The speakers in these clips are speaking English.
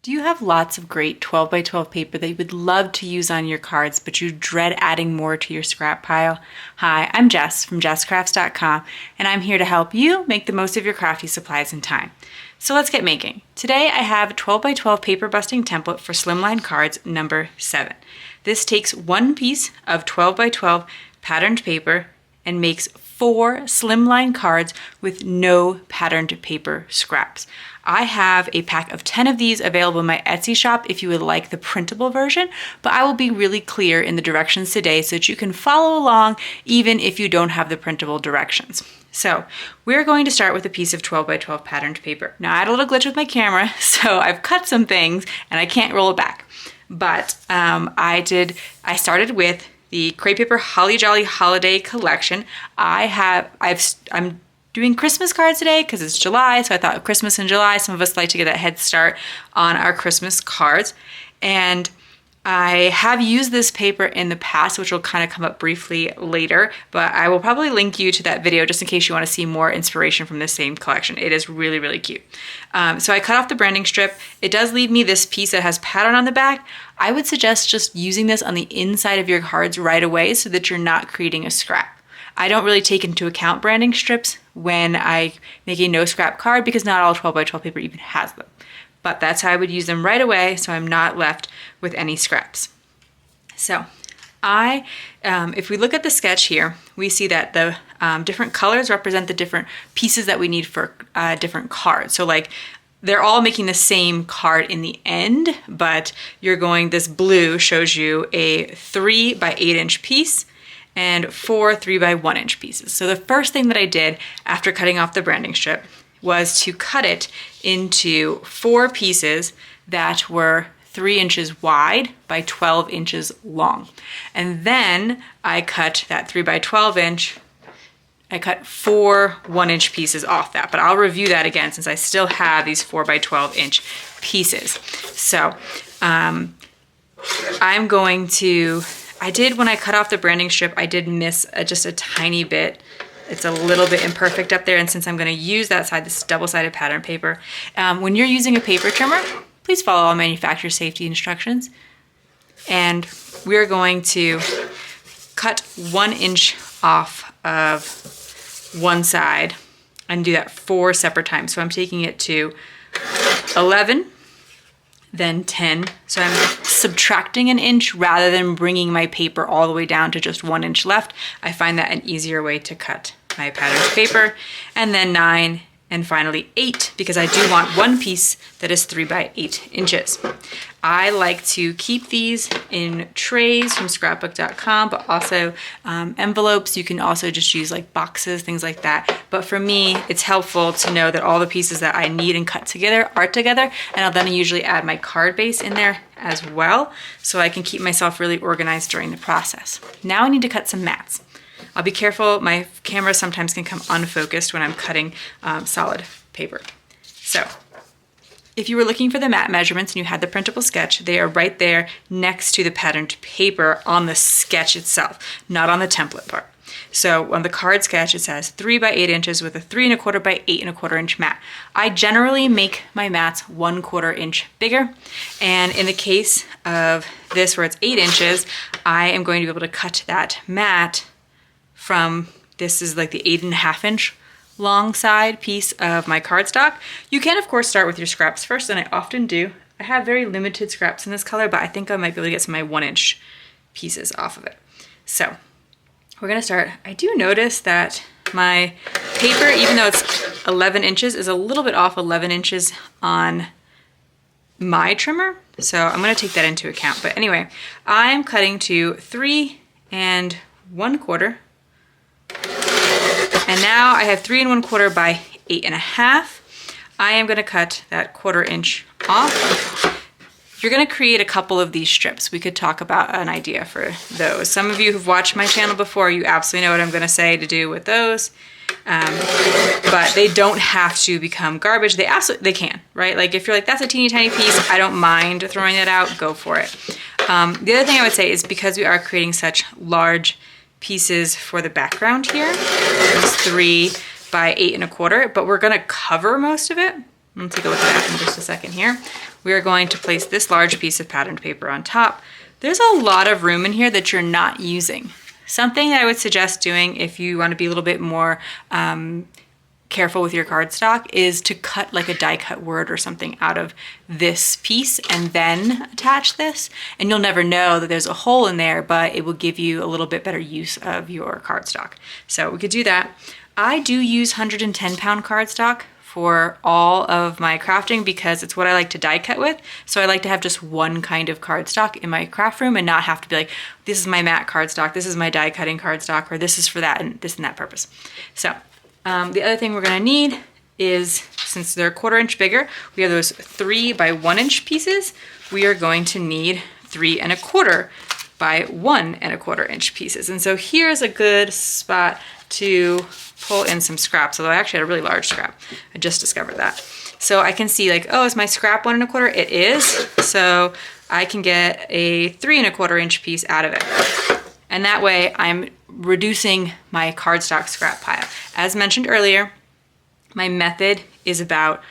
Do you have lots of great 12 by 12 paper that you would love to use on your cards, but you dread adding more to your scrap pile? Hi, I'm Jess from JessCrafts.com, and I'm here to help you make the most of your crafty supplies and time. So let's get making. Today I have a 12 by 12 paper busting template for Slimline Cards number 7. This takes one piece of 12 by 12 patterned paper and makes 4 slimline cards with no patterned paper scraps. I have a pack of 10 of these available in my Etsy shop if you would like the printable version, but I will be really clear in the directions today so that you can follow along even if you don't have the printable directions. So we're going to start with a piece of 12 by 12 patterned paper. Now I had a little glitch with my camera, so I've cut some things and I can't roll it back. But I started with the Crepe Paper Holly Jolly Holiday Collection. I'm doing Christmas cards today because it's July, so I thought Christmas in July, some of us like to get a head start on our Christmas cards. And I have used this paper in the past, which will kind of come up briefly later, but I will probably link you to that video just in case you want to see more inspiration from the same collection. It is really, really cute. So I cut off the branding strip. It does leave me this piece that has pattern on the back. I would suggest just using this on the inside of your cards right away so that you're not creating a scrap. I don't really take into account branding strips when I make a no scrap card because not all 12 by 12 paper even has them. But that's how I would use them right away so I'm not left with any scraps. So if we look at the sketch here, we see that the different colors represent the different pieces that we need for different cards. So like they're all making the same card in the end, but this blue shows you a 3 by 8 inch piece and 4 3 by 1 inch pieces. So the first thing that I did after cutting off the branding strip was to cut it into 4 pieces that were 3 inches wide by 12 inches long. And then I cut that 3 by 12 inch, I cut 4 1 inch pieces off that, but I'll review that again since I still have these 4 by 12 inch pieces. So when I cut off the branding strip, I did miss just a tiny bit. It's a little bit imperfect up there, and since I'm going to use that side, this double-sided pattern paper, when you're using a paper trimmer, please follow all manufacturer safety instructions. And we're going to cut 1 inch off of one side and do that 4 separate times. So I'm taking it to 11, then 10. So I'm subtracting an inch rather than bringing my paper all the way down to just 1 inch left. I find that an easier way to cut my patterned paper. And then 9, and finally 8, because I do want one piece that is 3 by 8 inches. I like to keep these in trays from scrapbook.com, but also envelopes. You can also just use like boxes, things like that. But for me, it's helpful to know that all the pieces that I need and cut together are together, and I'll then usually add my card base in there as well, so I can keep myself really organized during the process. Now I need to cut some mats. I'll be careful, my camera sometimes can come unfocused when I'm cutting solid paper. So if you were looking for the mat measurements and you had the printable sketch, they are right there next to the patterned paper on the sketch itself, not on the template part. So on the card sketch, it says 3 by 8 inches with a 3 1/4 by 8 1/4 inch mat. I generally make my mats 1/4 inch bigger. And in the case of this where it's 8 inches, I am going to be able to cut that mat from, this is like the 8 1/2 inch long side piece of my cardstock. You can of course start with your scraps first, and I often do. I have very limited scraps in this color, but I think I might be able to get some of my 1 inch pieces off of it. So we're gonna start. I do notice that my paper, even though it's 11 inches, is a little bit off 11 inches on my trimmer. So I'm gonna take that into account. But anyway, I'm cutting to 3 1/4. And now I have 3 1/4 by 8 1/2. I am gonna cut that 1/4 inch off. You're gonna create a couple of these strips. We could talk about an idea for those. Some of you who've watched my channel before, you absolutely know what I'm gonna say to do with those. But they don't have to become garbage. They can, right? Like if you're like, that's a teeny tiny piece, I don't mind throwing it out, go for it. The other thing I would say is because we are creating such large pieces for the background here, it's 3 by 8 1/4, but we're gonna cover most of it. Let's take a look at that in just a second here. we are going to place this large piece of patterned paper on top. There's a lot of room in here that you're not using. Something that I would suggest doing if you want to be a little bit more careful with your cardstock is to cut like a die cut word or something out of this piece and then attach this. And you'll never know that there's a hole in there, but it will give you a little bit better use of your cardstock. So we could do that. I do use 110-pound cardstock for all of my crafting because it's what I like to die cut with. So I like to have just one kind of cardstock in my craft room and not have to be like, this is my matte cardstock, this is my die cutting cardstock, or this is for that and this and that purpose. So the other thing we're gonna need is, since they're 1/4 inch bigger, we have those 3 by 1 inch pieces. We are going to need 3 1/4 by 1 1/4 inch pieces. And so here's a good spot to pull in some scraps, although I actually had a really large scrap. I just discovered that. So I can see like, oh, is my scrap 1 1/4? It is. So I can get a 3 1/4 inch piece out of it. And that way I'm reducing my cardstock scrap pile. As mentioned earlier, my method is about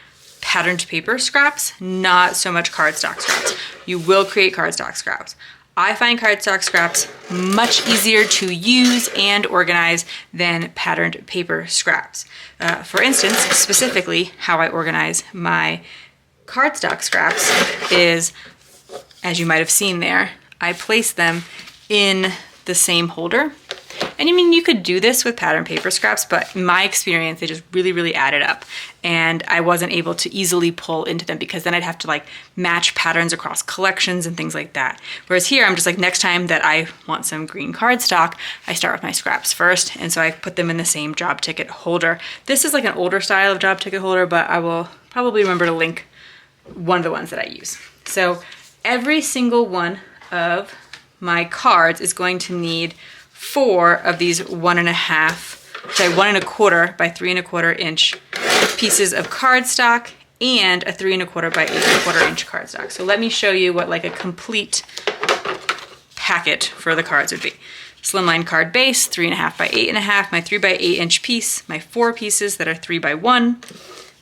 patterned paper scraps, not so much cardstock scraps. You will create cardstock scraps. I find cardstock scraps much easier to use and organize than patterned paper scraps. For instance, specifically how I organize my cardstock scraps is, as you might have seen there, I place them in the same holder. And I mean, you could do this with pattern paper scraps, but in my experience, they just really, really added up. And I wasn't able to easily pull into them because then I'd have to like match patterns across collections and things like that. Whereas here, I'm just like, next time that I want some green cardstock, I start with my scraps first. And so I put them in the same job ticket holder. This is like an older style of job ticket holder, but I will probably remember to link one of the ones that I use. So every single one of my cards is going to need 4 of these 1 1/4 by 3 1/4 inch pieces of cardstock and a 3 1/4 by 8 1/4 inch cardstock. So let me show you what like a complete packet for the cards would be. Slimline card base, 3 1/2 by 8 1/2, my 3 by 8 inch piece, my 4 pieces that are 3 by 1,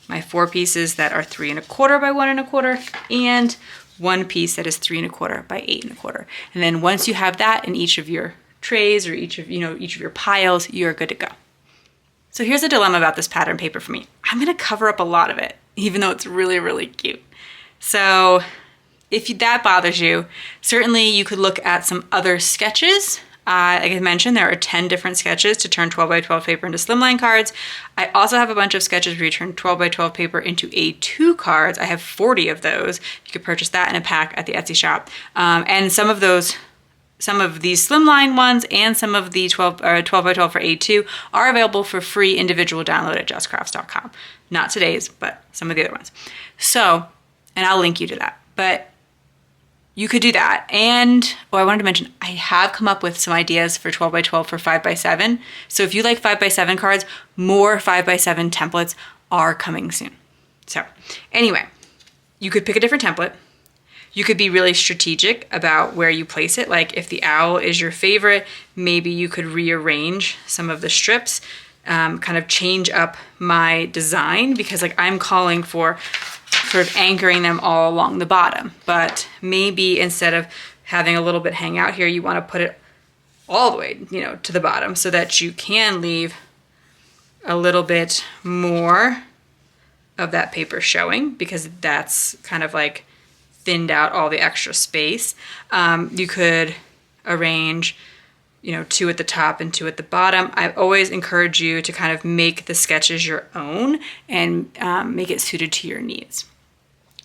my 4 pieces that are 3 1/4 by 1 1/4, and 1 piece that is 3 1/4 by 8 1/4. And then once you have that in each of your trays or each of your piles, you're good to go. So here's a dilemma about this pattern paper for me. I'm gonna cover up a lot of it, even though it's really, really cute. So if that bothers you, certainly you could look at some other sketches. Like I mentioned, there are 10 different sketches to turn 12 by 12 paper into slimline cards. I also have a bunch of sketches where you turn 12 by 12 paper into A2 cards. I have 40 of those. You could purchase that in a pack at the Etsy shop. And some of these slimline ones and some of the 12 by 12 for A2 are available for free individual download at jesscrafts.com. Not today's, but some of the other ones. So, and I'll link you to that. But you could do that. And I wanted to mention, I have come up with some ideas for 12 by 12 for 5 by 7. So if you like 5 by 7 cards, more 5 by 7 templates are coming soon. So anyway, you could pick a different template. You could be really strategic about where you place it. Like if the owl is your favorite, maybe you could rearrange some of the strips, kind of change up my design, because like I'm calling for sort of anchoring them all along the bottom. But maybe instead of having a little bit hang out here, you want to put it all the way, to the bottom so that you can leave a little bit more of that paper showing, because that's kind of like thinned out all the extra space. You could arrange, 2 at the top and 2 at the bottom. I always encourage you to kind of make the sketches your own and make it suited to your needs.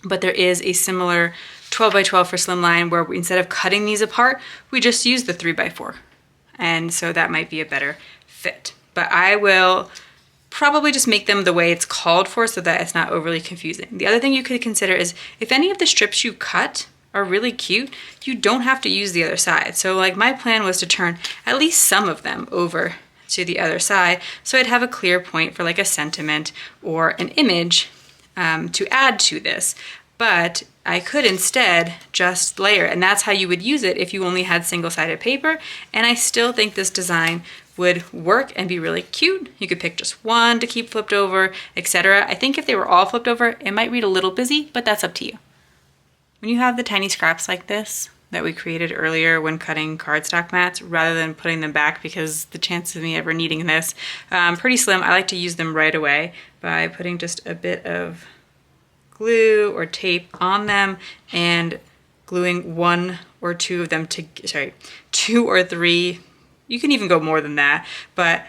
But there is a similar 12 by 12 for slimline where instead of cutting these apart, we just use the 3 by 4. And so that might be a better fit. But I will probably just make them the way it's called for so that it's not overly confusing. The other thing you could consider is if any of the strips you cut are really cute, you don't have to use the other side. So like my plan was to turn at least some of them over to the other side so I'd have a clear point for like a sentiment or an image to add to this. But I could instead just layer, and that's how you would use it if you only had single-sided paper. And I still think this design would work and be really cute. You could pick just one to keep flipped over, etc. I think if they were all flipped over, it might read a little busy, but that's up to you. when you have the tiny scraps like this that we created earlier when cutting cardstock mats, rather than putting them back, because the chances of me ever needing this pretty slim, I like to use them right away by putting just a bit of glue or tape on them and gluing one or two of them to, sorry, 2 or 3. You can even go more than that, but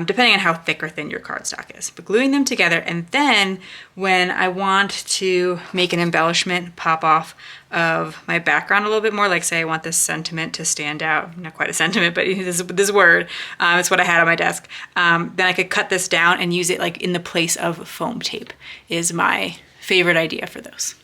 depending on how thick or thin your cardstock is. But gluing them together, and then when I want to make an embellishment pop off of my background a little bit more, like say I want this sentiment to stand out, not quite a sentiment, but this word, it's what I had on my desk, then I could cut this down and use it like in the place of foam tape is my favorite idea for those.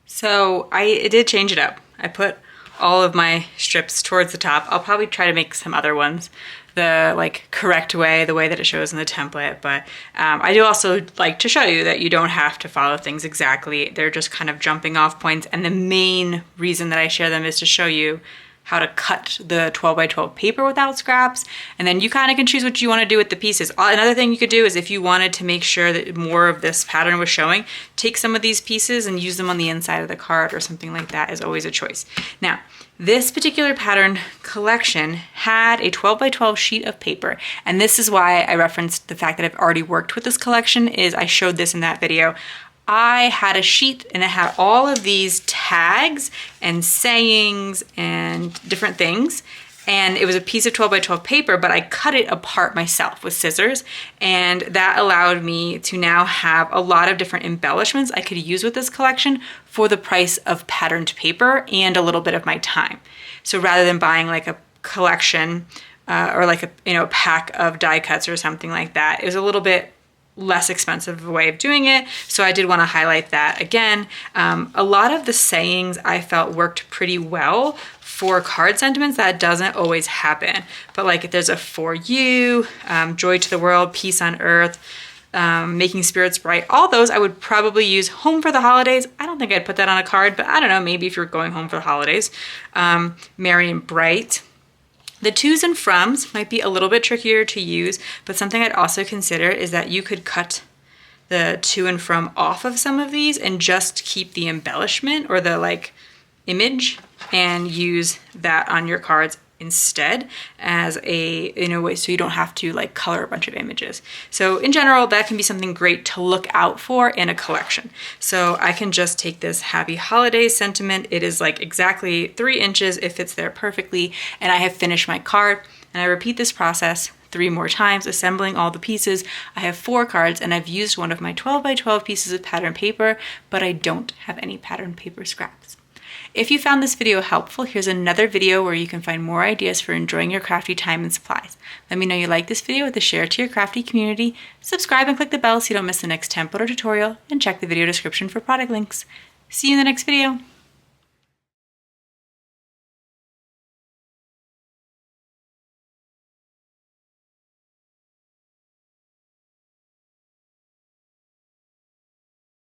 So I did change it up. I put all of my strips towards the top. I'll probably try to make some other ones the like correct way, the way that it shows in the template, but I do also like to show you that you don't have to follow things exactly. They're just kind of jumping off points, and the main reason that I share them is to show you how to cut the 12 by 12 paper without scraps, and then you kind of can choose what you want to do with the pieces. Another thing you could do is, if you wanted to make sure that more of this pattern was showing, take some of these pieces and use them on the inside of the card or something like that is always a choice. Now, this particular pattern collection had a 12 by 12 sheet of paper, and this is why I referenced the fact that I've already worked with this collection, is I showed this in that video. I had a sheet and it had all of these tags and sayings and different things, and it was a piece of 12 by 12 paper, but I cut it apart myself with scissors, and that allowed me to now have a lot of different embellishments I could use with this collection for the price of patterned paper and a little bit of my time. So rather than buying like a collection or like a pack of die cuts or something like that, it was a little bit less expensive way of doing it. So I did want to highlight that again. A lot of the sayings I felt worked pretty well for card sentiments. That doesn't always happen, but like if there's a for you, joy to the world, peace on earth, making spirits bright, all those I would probably use. Home for the holidays, I don't think I'd put that on a card, but I don't know, maybe if you're going home for the holidays. Merry and bright. The tos and froms might be a little bit trickier to use, but something I'd also consider is that you could cut the to and from off of some of these and just keep the embellishment or the like image and use that on your cards instead as a way, so you don't have to like color a bunch of images. So in general, that can be something great to look out for in a collection. So I can just take this happy holidays sentiment. It is like exactly 3 inches. It fits there perfectly. And I have finished my card, and I repeat this process 3 more times, assembling all the pieces. I have 4 cards, and I've used one of my 12 by 12 pieces of pattern paper, but I don't have any pattern paper scraps. If you found this video helpful, here's another video where you can find more ideas for enjoying your crafty time and supplies. Let me know you like this video with a share to your crafty community, subscribe and click the bell so you don't miss the next template or tutorial, and check the video description for product links. See you in the next video.